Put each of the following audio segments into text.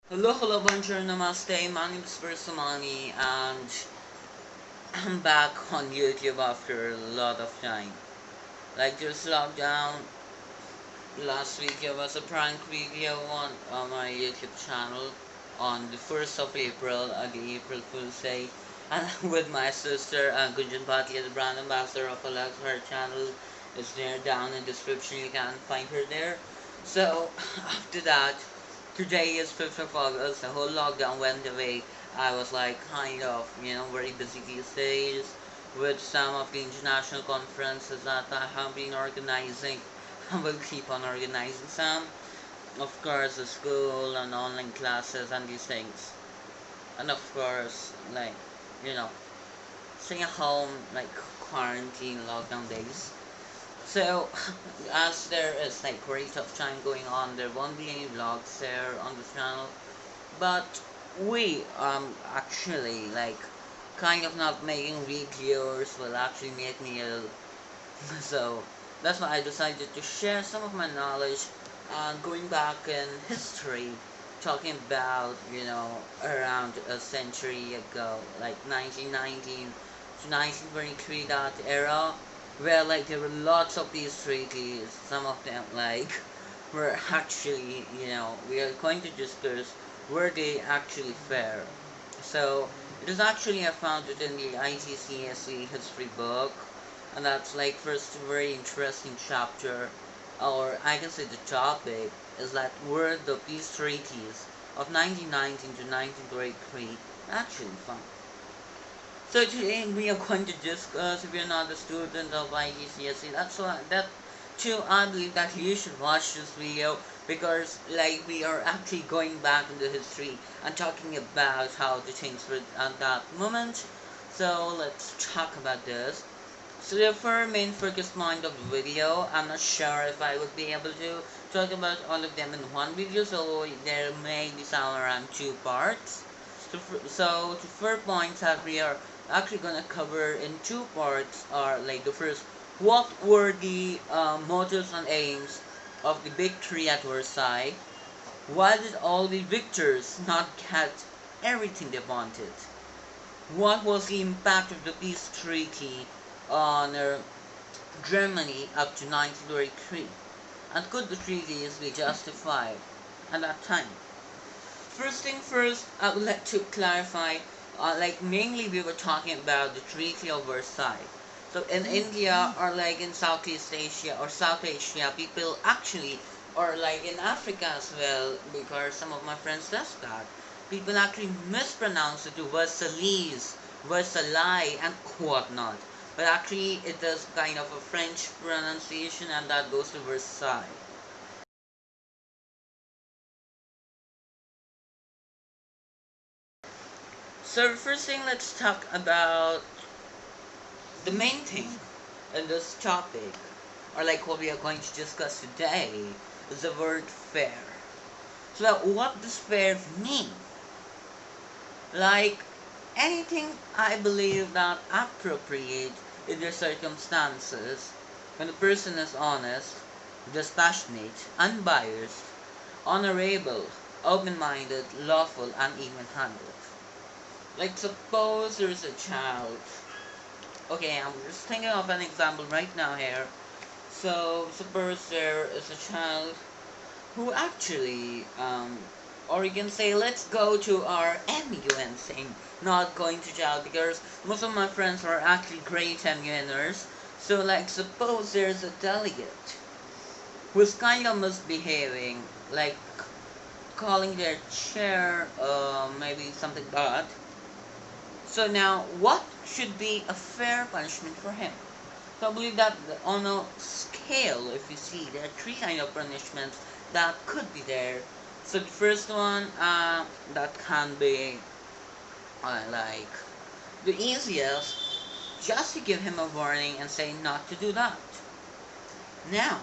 Hello, bonjour, namaste. My name is SPARSH SUMANI, and I'm back on YouTube after a lot of time. Like just lockdown. Last week there was a prank video on my YouTube channel on the 1st of April, the April Fool's Day, and with my sister, Gunjan Bhatia, the brand ambassador of Alex. Her channel is there down in the description. You can find her there. So after that, today is 5th of August. The whole lockdown went away. I was like kind of, very busy these days with some of the international conferences that I have been organizing. I will keep on organizing some. Of course, the school and online classes and these things. And of course, like, you know, staying at home, like quarantine, lockdown days. So, as there is like very tough time going on, there won't be any vlogs there on the channel. But we actually like kind of not making videos will actually make me ill. So that's why I decided to share some of my knowledge going back in history, talking about, around a century ago, like 1919 to 1923, that era, where like there were lots of these treaties. Some of them like were actually, we are going to discuss were they actually fair. So it is actually found in the IGCSE history book, and that's like first very interesting chapter, or I can say the topic is that were the peace treaties of 1919 to 1923 actually found. So today we are going to discuss, if you're not a student of IGCSE, that's why that too I believe that you should watch this video, because like we are actually going back into history and talking about how the things were at that moment. So let's talk about this. So the first main focus point of the video, I'm not sure if I would be able to talk about all of them in one video, so there may be some around two parts. So the first points that we are actually gonna cover in two parts are like the first, what were the motives and aims of the victory at Versailles? Why did all the victors not get everything they wanted? What was the impact of the peace treaty on Germany up to 1933? And could the treaties be justified at that time? First thing first, I would like to clarify, like mainly we were talking about the Treaty of Versailles. So in India or like in Southeast Asia or South Asia, people actually, or like in Africa as well, because some of my friends does that, people actually mispronounce it to Versailles, Versailles and whatnot. But actually it is kind of a French pronunciation, and that goes to Versailles. So first thing, let's talk about the main thing in this topic, or like what we are going to discuss today, is the word fair. So what does fair mean? Like anything I believe that appropriate in the circumstances, when a person is honest, dispassionate, unbiased, honorable, open-minded, lawful, and even-handed. Like suppose there is a child. Okay, I'm just thinking of an example right now here. So suppose there is a child who actually, or you can say, let's go to our MUN thing, not going to jail, because most of my friends are actually great MUNers. So like suppose there's a delegate who's kind of misbehaving, like calling their chair, maybe something bad. So now, what should be a fair punishment for him? So I believe that on a scale, if you see, there are three kind of punishments that could be there. So the first one, that can be like the easiest, just to give him a warning and say not to do that. Now,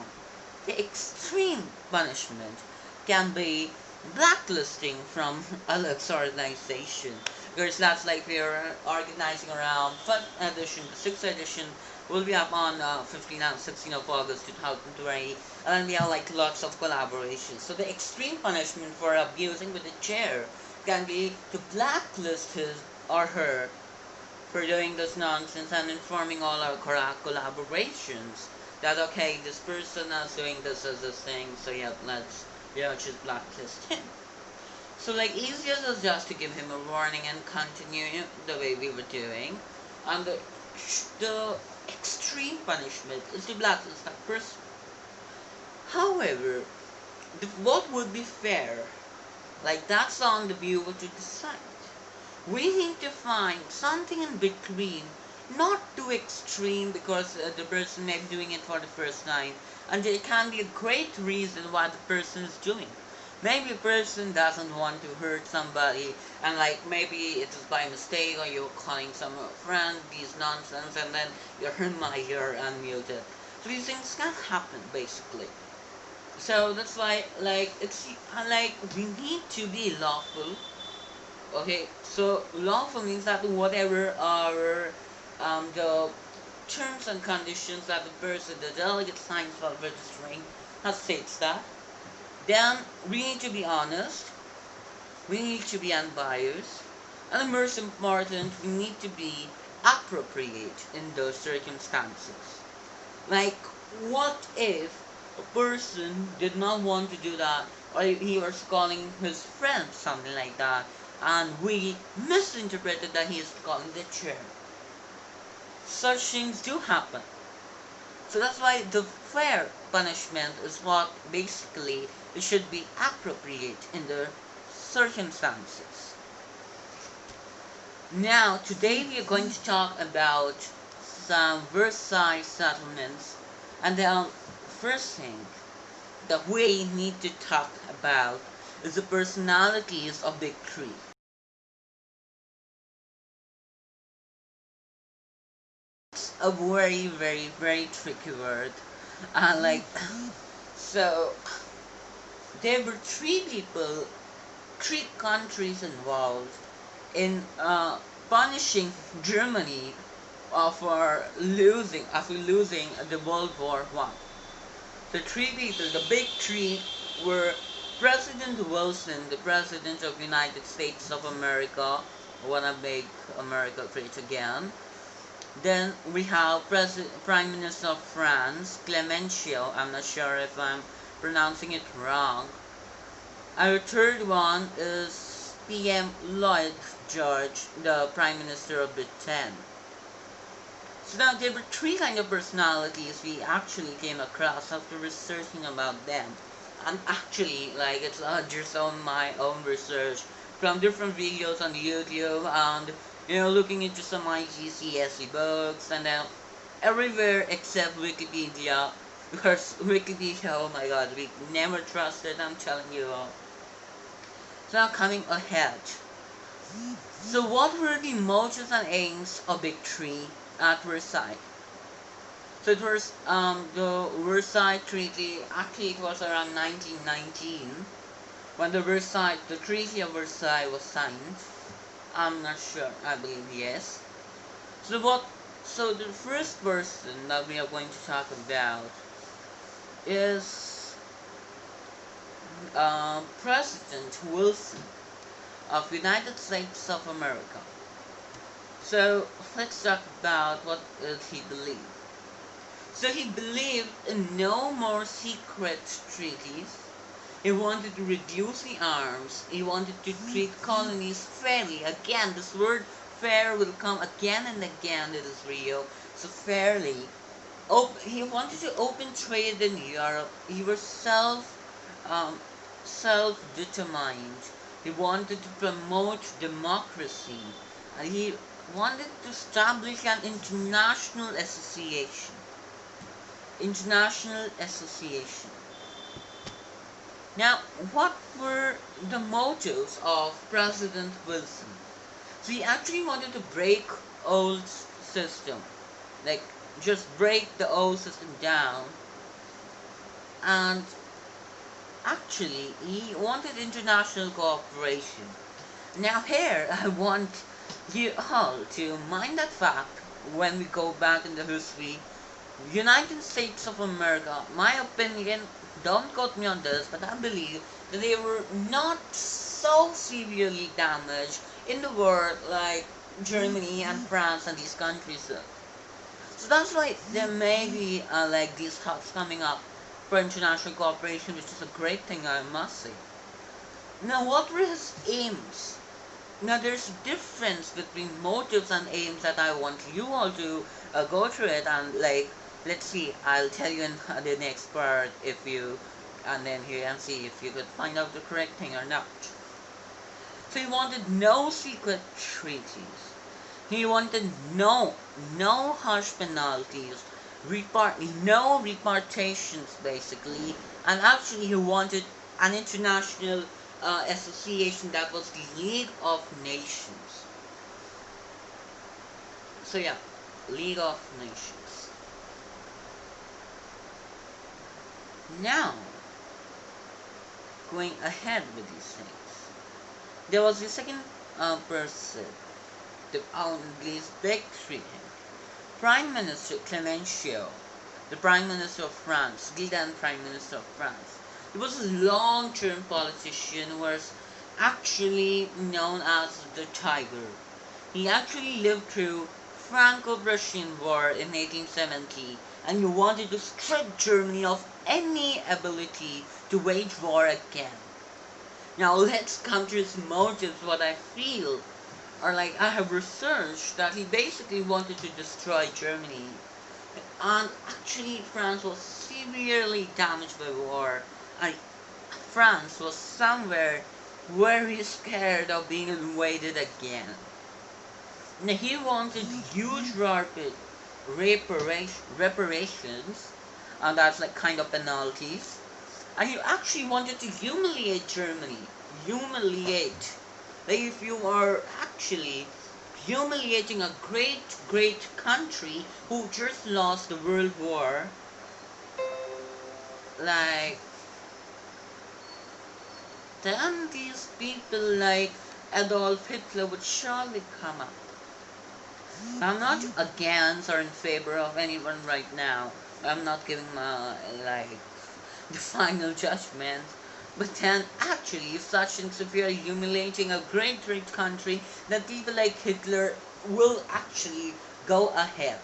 the extreme punishment can be blacklisting from Alex organization, because that's like we're organizing around 5th edition to 6th edition will be up on 15 and 16 of August 2020, and then we have like lots of collaborations. So the extreme punishment for abusing with a chair can be to blacklist his or her for doing this nonsense and informing all our collaborations that okay, this person is doing this as this thing, so yeah, let's just blacklist him. So like easiest is just to give him a warning and continue the way we were doing. And the extreme punishment is to blacklist that person. However, what would be fair? Like that's on the viewer to decide. We need to find something in between, not too extreme because the person may be doing it for the first time, and there can be a great reason why the person is doing. Maybe a person doesn't want to hurt somebody, and like maybe it is by mistake, or you're calling some friend these nonsense, and then you're unmuted. So these things can happen basically. So that's why like it's like we need to be lawful. Okay, so lawful means that whatever are the terms and conditions that the person, the delegate signs while registering, has states that. Then we need to be honest, we need to be unbiased, and most important, we need to be appropriate in those circumstances. Like, what if a person did not want to do that, or he was calling his friend something like that, and we misinterpreted that he is calling the chair? Such things do happen. So that's why the fair punishment is what basically it should be appropriate in the circumstances. Now, today we are going to talk about some Versailles settlements, and the first thing that we need to talk about is the personalities of Big Three. It's a very, very, very tricky word. Like, so there were three people, three countries involved in punishing Germany for losing after losing the World War I. The three people, the big three, were President Wilson, the President of the United States of America, wanna make America great again. Then we have Prime Minister of France, Clemenceau. I'm not sure if I'm pronouncing it wrong. Our third one is PM Lloyd George, the Prime Minister of Britain. So now there were three kind of personalities we actually came across after researching about them. And actually, like it's just on my own research from different videos on YouTube and looking into some IGCSE books and then everywhere except Wikipedia because Wikipedia, oh my god, we never trust it, I'm telling you all. So now coming ahead. So what were the motives and aims of Big Three at Versailles? So it was the Versailles Treaty, actually it was around 1919 when the Treaty of Versailles was signed. I'm not sure, I believe yes. So the first person that we are going to talk about is President Wilson of United States of America. So let's talk about what he believed. So he believed in no more secret treaties. He wanted to reduce the arms. He wanted to treat colonies fairly. Again, this word fair will come again and again in this video. So fairly. He wanted to open trade in Europe. He was self-determined. He wanted to promote democracy. And he wanted to establish an international association. Now, what were the motives of President Wilson? So he actually wanted to break old system, like just break the old system down, and actually he wanted international cooperation. Now here I want you all to mind that fact when we go back in the history, United States of America, my opinion, don't quote me on this, but I believe that they were not so severely damaged in the war like Germany and France and these countries. So that's why there may be like these hubs coming up for international cooperation, which is a great thing, I must say. Now, what were his aims? Now, there's a difference between motives and aims that I want you all to go through it and like, let's see, I'll tell you in the next part if you, and then here and see if you could find out the correct thing or not. So he wanted no secret treaties. He wanted no harsh penalties, no repartitions basically, and actually he wanted an international association that was the League of Nations. So yeah, League of Nations. Now, going ahead with these things, there was the second person to own this big treaty. Prime Minister Clemenceau, the Prime Minister of France, the then Prime Minister of France. He was a long-term politician who was actually known as the Tiger. He actually lived through Franco-Prussian War in 1870, and he wanted to strip Germany of any ability to wage war again. Now let's come to his motives, what I feel. Or like I have researched that he basically wanted to destroy Germany. And actually France was severely damaged by war. And France was somewhere very scared of being invaded again. Now he wanted huge reparations, and that's like kind of penalties. And he actually wanted to humiliate Germany. Humiliate. Like if you are actually humiliating a great country who just lost the World War, like, then these people like Adolf Hitler would surely come up. I'm not against or in favor of anyone right now. I'm not giving my, like, the final judgment. But then, actually, if such things, if you are humiliating a great country, then people like Hitler will actually go ahead.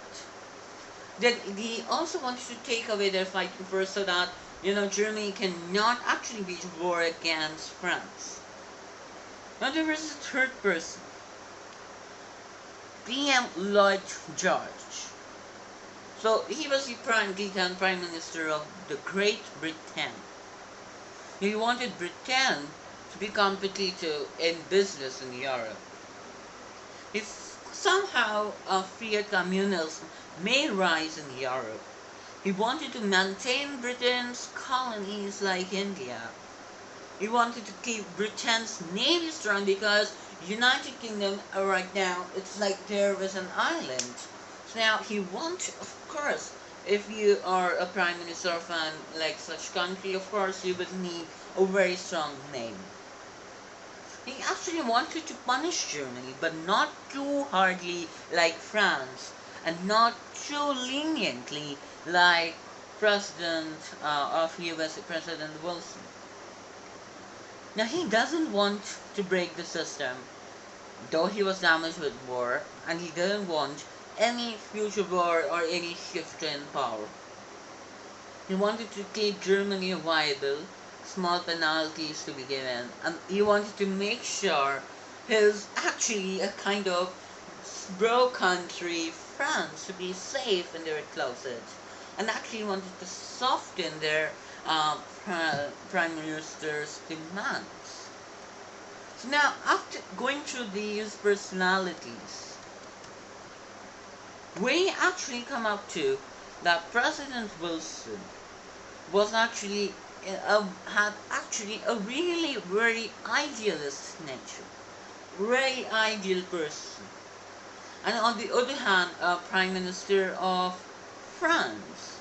Then he also wants to take away their fighting force so that, Germany cannot actually wage war against France. Now there is a third person, PM Lloyd George. So he was the Prime Minister of the Great Britain. He wanted Britain to be competitive in business in Europe. If somehow fiat communism may rise in Europe, he wanted to maintain Britain's colonies like India. He wanted to keep Britain's navy strong because United Kingdom right now, it's like there was an island. So now he wants, of course, if you are a prime minister of an like such country, of course you would need a very strong name. He actually wanted to punish Germany, but not too hardly like France, and not too leniently like President of USA, President Wilson. Now he doesn't want to break the system, though he was damaged with war, and he didn't want any future war or any shift in power. He wanted to keep Germany viable, small penalties to be given, and he wanted to make sure his actually a kind of bro country, France, to be safe in their closet, and actually wanted to soften their prime minister's demands. So now, after going through these personalities, we actually come up to that President Wilson was actually had actually a really very idealist nature, very ideal person. And on the other hand, Prime Minister of France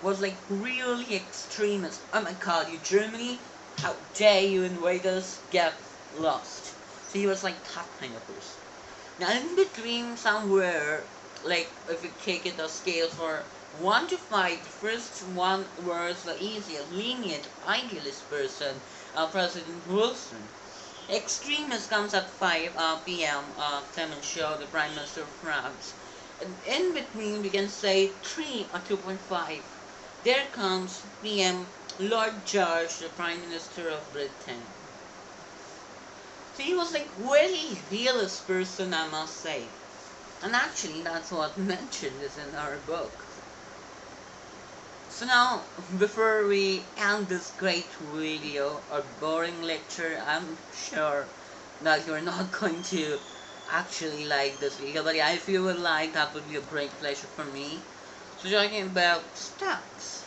was like really extremist. Oh my god, you Germany, how dare you invade us, get lost. So he was like that kind of person. Now in between somewhere like if you take it a scale for 1 to 5, the first one was the easiest, lenient, idealist person, President Wilson. Extremist comes at 5 p.m. Clemenceau, the Prime Minister of France. And in between, we can say 3 or 2.5. There comes PM Lord George, the Prime Minister of Britain. So he was like really realist person, I must say. And actually, that's what mentioned is in our book. So now, before we end this great video or boring lecture, I'm sure that you're not going to actually like this video, but yeah, if you would like, that would be a great pleasure for me. So talking about stocks,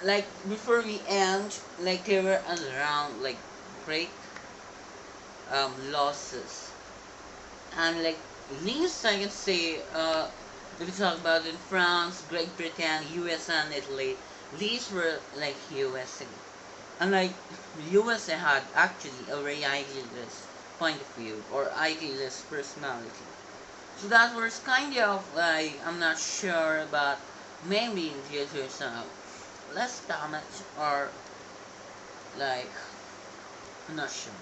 like before we end, like there were around like great losses, and like least I can say, if we talk about in France, Great Britain, USA, and Italy, these were like USA. And like USA had actually a very idealist point of view or idealist personality. So that was kind of like, I'm not sure, but maybe in future some less damage or like, I'm not sure.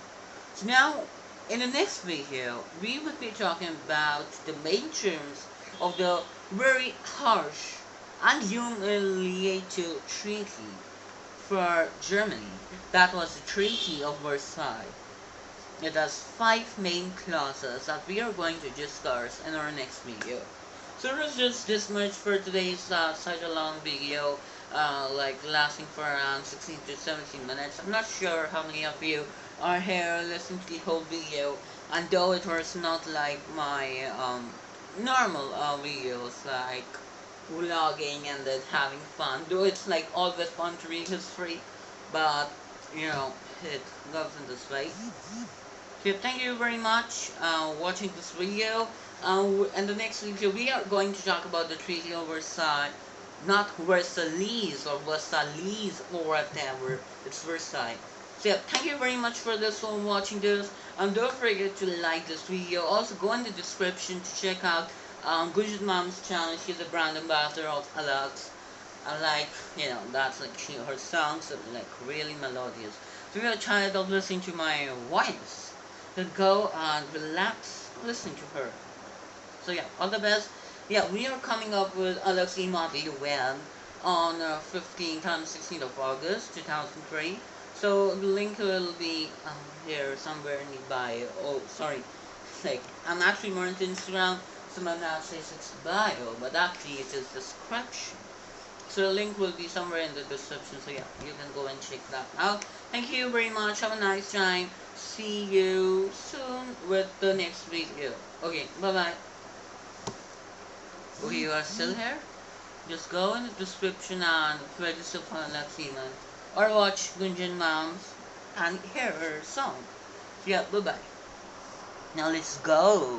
So now, in the next video, we will be talking about the main terms of the very harsh and humiliating treaty for Germany. That was the Treaty of Versailles. It has 5 main clauses that we are going to discuss in our next video. So it was just this much for today's such a long video, like lasting for around 16 to 17 minutes. I'm not sure how many of you are here listening to the whole video, and though it was not like my normal videos, like vlogging and then having fun, though it's like always fun to read history, but you know, it goes in this way. So thank you very much watching this video. In the next video, we are going to talk about the Treaty of Versailles, not Versailles or Versailles or whatever. It's Versailles. So yeah, thank you very much for this one watching this. Don't forget to like this video. Also go in the description to check out Gunjan Mom's channel. She's a brand ambassador of Alex. I like, you know, that's like her songs are like really melodious. So if you're tired of listening to my voice, then go and relax listening to her. So yeah, all the best. Yeah, we are coming up with Alex Imati when on 15th and 16th of August 2003. So the link will be here somewhere nearby. Oh, sorry. Like, I'm actually more into Instagram, so my now says it's bio, but actually it is description. So the link will be somewhere in the description, so yeah, you can go and check that out. Thank you very much, have a nice time. See you soon with the next video. Okay, bye bye. Okay, you are still here? Just go in the description and register for Latina or watch Gunjan Moms and hear her song. Yeah, bye bye. Now let's go.